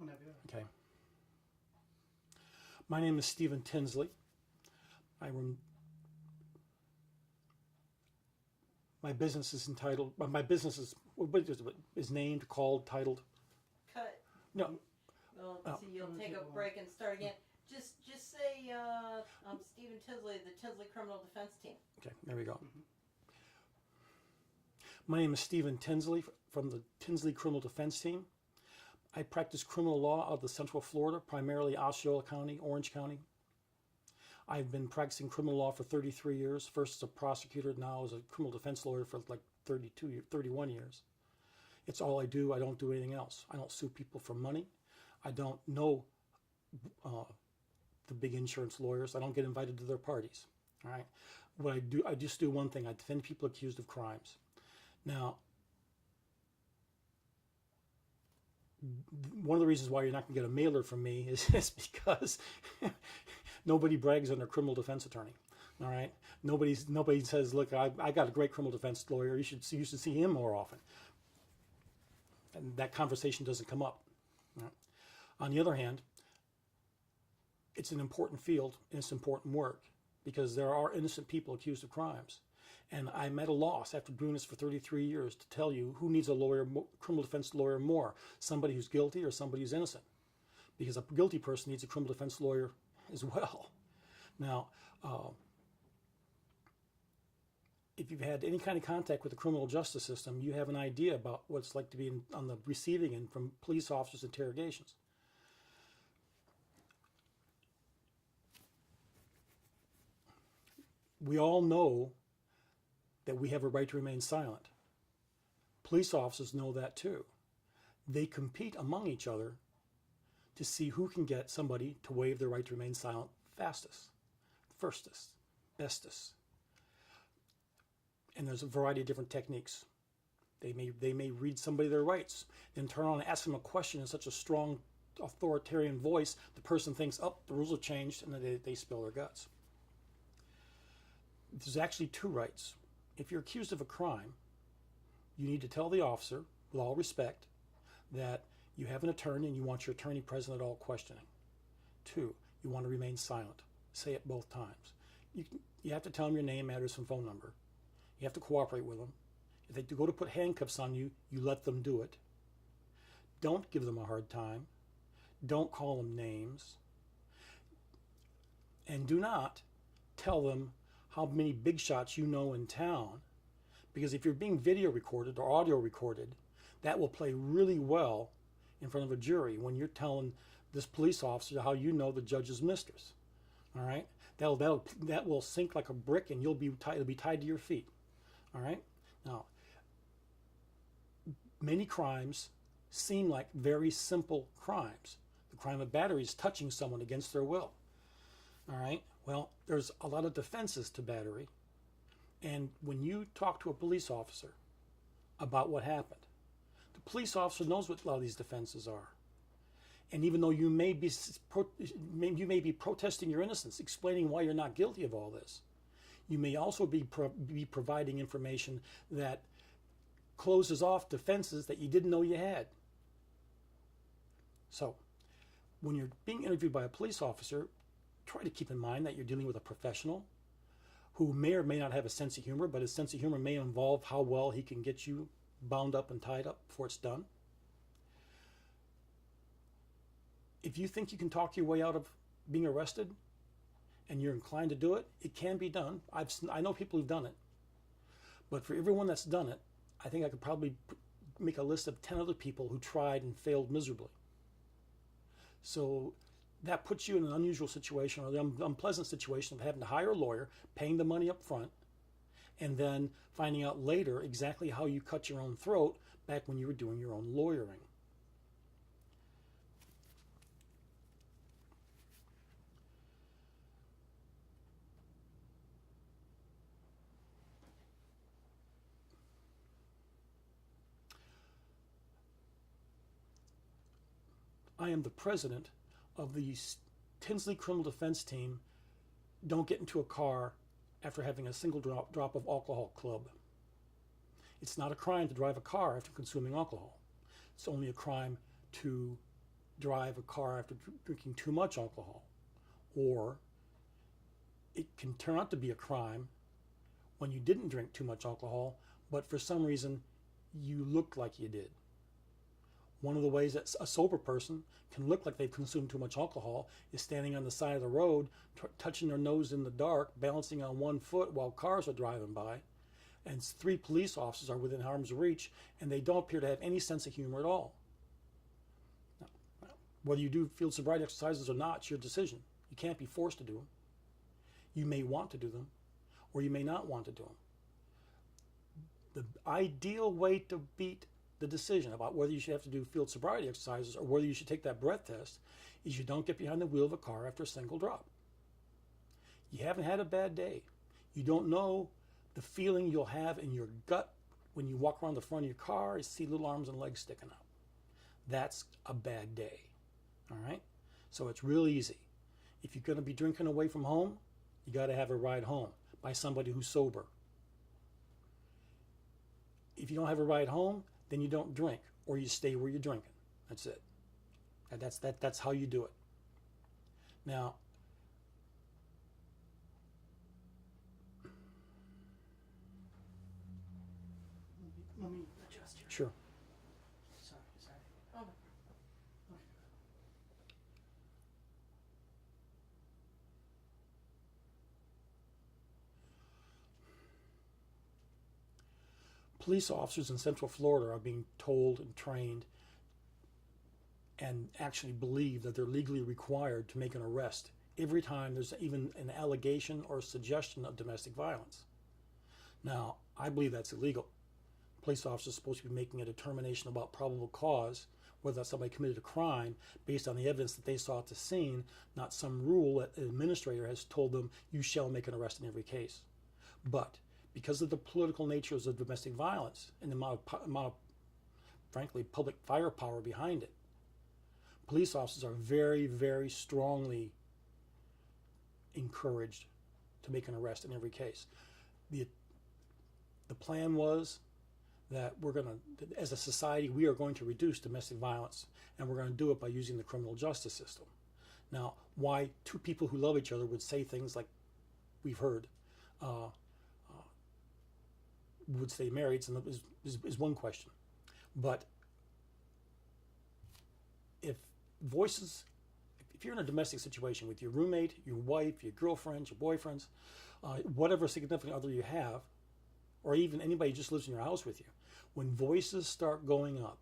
Whenever you're Okay. My name is Stephen Tinsley. My business is entitled. My business is named, called, titled. Cut. No. Well, see, you'll take a break and start again. Just say, I'm Stephen Tinsley, the Tinsley Criminal Defense Team. Okay, there we go. My name is Stephen Tinsley from the Tinsley Criminal Defense Team. I practice criminal law out of the Central Florida, primarily Osceola County, Orange County. I've been practicing criminal law for 33 years, first as a prosecutor, now as a criminal defense lawyer for like 31 years. It's all I do. I don't do anything else. I don't sue people for money. I don't know the big insurance lawyers. I don't get invited to their parties. All right. What I do, I just do one thing. I defend people accused of crimes. Now, one of the reasons why you're not going to get a mailer from me is because nobody brags on their criminal defense attorney. All right. Nobody says, look, I got a great criminal defense lawyer. You should see him more often. And that conversation doesn't come up. All right? On the other hand, it's an important field and it's important work because there are innocent people accused of crimes. And I'm at a loss after doing this for 33 years to tell you who needs a lawyer, criminal defense lawyer more, somebody who's guilty or somebody who's innocent. Because a guilty person needs a criminal defense lawyer as well. Now, if you've had any kind of contact with the criminal justice system, you have an idea about what it's like to be on the receiving end from police officers' interrogations. We all know that we have a right to remain silent. Police officers know that too. They compete among each other to see who can get somebody to waive their right to remain silent fastest, firstest, bestest. And there's a variety of different techniques. They may read somebody their rights, then turn on and ask them a question in such a strong authoritarian voice, the person thinks, oh, the rules have changed, and then they spill their guts. There's actually two rights. If you're accused of a crime, you need to tell the officer, with all respect, that you have an attorney and you want your attorney present at all questioning. Two, you want to remain silent. Say it both times. You have to tell them your name, address, and phone number. You have to cooperate with them. If they go to put handcuffs on you, you let them do it. Don't give them a hard time. Don't call them names. And do not tell them how many big shots you know in town, because if you're being video recorded or audio recorded, that will play really well in front of a jury when you're telling this police officer how you know the judge's mistress. All right, that will sink like a brick, and it'll be tied to your feet. All right. Now, many crimes seem like very simple crimes. The crime of battery is touching someone against their will. All right. Well, there's a lot of defenses to battery. And when you talk to a police officer about what happened, the police officer knows what a lot of these defenses are. And even though you may be protesting your innocence, explaining why you're not guilty of all this, you may also be providing information that closes off defenses that you didn't know you had. So, when you're being interviewed by a police officer, try to keep in mind that you're dealing with a professional who may or may not have a sense of humor, but his sense of humor may involve how well he can get you bound up and tied up before it's done. If you think you can talk your way out of being arrested and you're inclined to do it, it can be done. I know people who've done it. But for everyone that's done it, I think I could probably make a list of 10 other people who tried and failed miserably. So that puts you in an unusual situation, or the unpleasant situation of having to hire a lawyer, paying the money up front, and then finding out later exactly how you cut your own throat back when you were doing your own lawyering. I am the president of the Tinsley Criminal Defense Team. Don't get into a car after having a single drop of alcohol club. It's not a crime to drive a car after consuming alcohol. It's only a crime to drive a car after drinking too much alcohol, or it can turn out to be a crime when you didn't drink too much alcohol, but for some reason you looked like you did. One of the ways that a sober person can look like they've consumed too much alcohol is standing on the side of the road, touching their nose in the dark, balancing on one foot while cars are driving by, and 3 police officers are within harm's reach, and they don't appear to have any sense of humor at all. Now, whether you do field sobriety exercises or not, it's your decision. You can't be forced to do them. You may want to do them, or you may not want to do them. The ideal way to beat the decision about whether you should have to do field sobriety exercises or whether you should take that breath test is you don't get behind the wheel of a car after a single drop. You haven't had a bad day. You don't know the feeling you'll have in your gut when you walk around the front of your car and see little arms and legs sticking out. That's a bad day. All right? So it's real easy. If you're going to be drinking away from home, you got to have a ride home by somebody who's sober. If you don't have a ride home, then you don't drink, or you stay where you're drinking. That's it. That's how you do it. Now, let me adjust here. sure. Sorry. Oh, Okay. Police officers in Central Florida are being told and trained and actually believe that they're legally required to make an arrest every time there's even an allegation or suggestion of domestic violence. Now, I believe that's illegal. Police officers are supposed to be making a determination about probable cause, whether somebody committed a crime, based on the evidence that they saw at the scene, not some rule that an administrator has told them you shall make an arrest in every case. But because of the political natures of domestic violence and the amount of, frankly, public firepower behind it, police officers are very, very strongly encouraged to make an arrest in every case. The plan was that as a society, we are going to reduce domestic violence, and we're going to do it by using the criminal justice system. Now, why 2 people who love each other would say things like we've heard, would stay married is one question. But if you're in a domestic situation with your roommate, your wife, your girlfriends, your boyfriends, whatever significant other you have, or even anybody who just lives in your house with you, when voices start going up,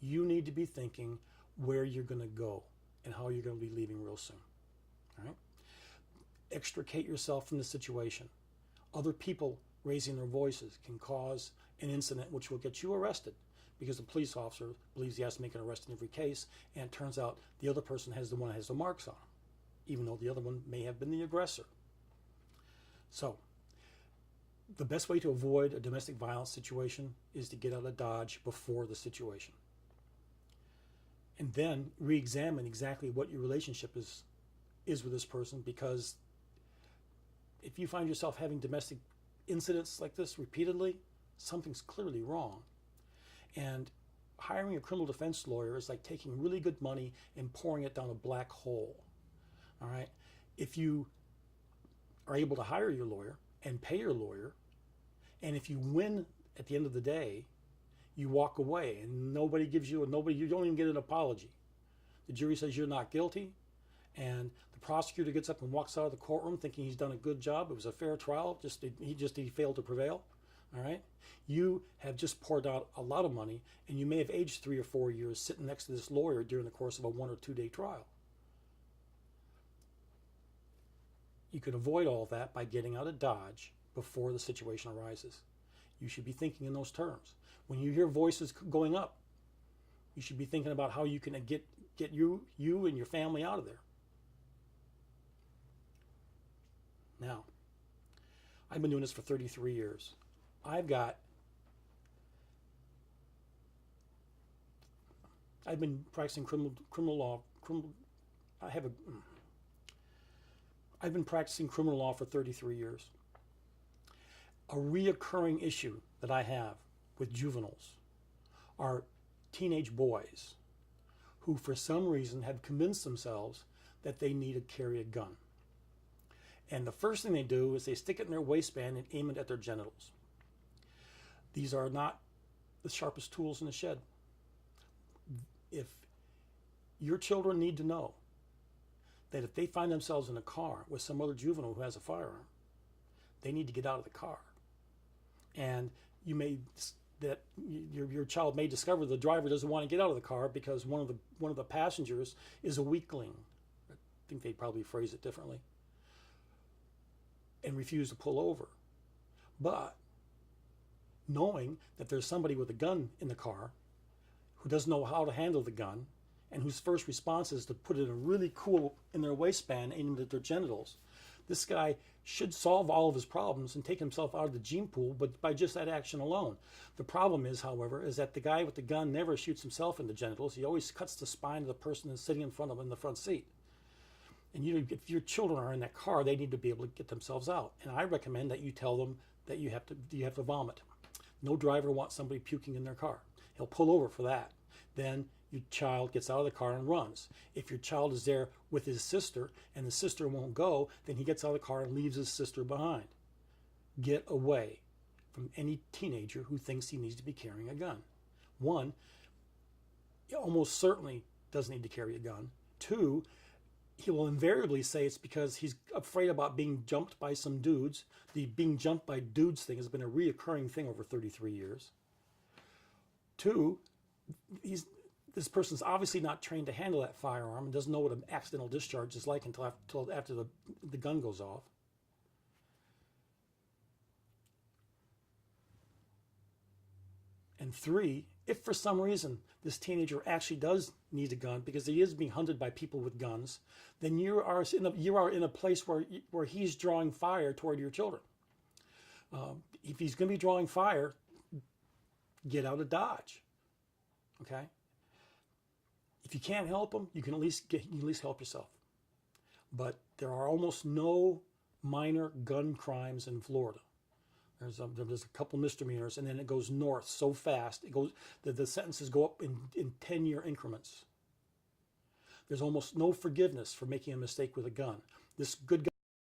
you need to be thinking where you're going to go and how you're going to be leaving real soon. All right? Extricate yourself from the situation. Other people raising their voices can cause an incident which will get you arrested because the police officer believes he has to make an arrest in every case, and it turns out the other person has the one that has the marks on him, even though the other one may have been the aggressor. So, the best way to avoid a domestic violence situation is to get out of Dodge before the situation. And then re-examine exactly what your relationship is with this person, because if you find yourself having domestic incidents like this repeatedly, something's clearly wrong. And hiring a criminal defense lawyer is like taking really good money and pouring it down a black hole. All right? If you are able to hire your lawyer and pay your lawyer, and if you win at the end of the day, you walk away and nobody gives you you don't even get an apology. The jury says you're not guilty, and the prosecutor gets up and walks out of the courtroom thinking he's done a good job. It was a fair trial, he failed to prevail. All right? You have just poured out a lot of money, and you may have aged 3 or 4 years sitting next to this lawyer during the course of a 1 or 2 day trial. You can avoid all that by getting out of Dodge before the situation arises. You should be thinking in those terms. When you hear voices going up, you should be thinking about how you can get you and your family out of there. Now, I've been doing this for 33 years. I've been practicing criminal law. I've been practicing criminal law for 33 years. A reoccurring issue that I have with juveniles are teenage boys who for some reason have convinced themselves that they need to carry a gun. And the first thing they do is they stick it in their waistband and aim it at their genitals. These are not the sharpest tools in the shed. If your children need to know that if they find themselves in a car with some other juvenile who has a firearm, they need to get out of the car. And you may that your child may discover the driver doesn't want to get out of the car because one of the passengers is a weakling. I think they'd probably phrase it differently. And refuse to pull over. But knowing that there's somebody with a gun in the car who doesn't know how to handle the gun and whose first response is to put it in their waistband aimed at their genitals, this guy should solve all of his problems and take himself out of the gene pool, but by just that action alone. The problem is, however, is that the guy with the gun never shoots himself in the genitals. He always cuts the spine of the person that's sitting in front of him in the front seat. And if your children are in that car, they need to be able to get themselves out. And I recommend that you tell them that you have to vomit. No driver wants somebody puking in their car. He'll pull over for that. Then your child gets out of the car and runs. If your child is there with his sister and the sister won't go, then he gets out of the car and leaves his sister behind. Get away from any teenager who thinks he needs to be carrying a gun. One, he almost certainly doesn't need to carry a gun. Two, he will invariably say it's because he's afraid about being jumped by some dudes. The being jumped by dudes thing has been a reoccurring thing over 33 years. Two, this person's obviously not trained to handle that firearm and doesn't know what an accidental discharge is like until after the gun goes off. And three, if for some reason this teenager actually does need a gun because he is being hunted by people with guns, then you are in a place where he's drawing fire toward your children. If he's going to be drawing fire, get out of Dodge. Okay. If you can't help him, you can at least help yourself. But there are almost no minor gun crimes in Florida. There's a couple misdemeanors, and then it goes north so fast. The sentences go up in 10-year increments. There's almost no forgiveness for making a mistake with a gun. This good guy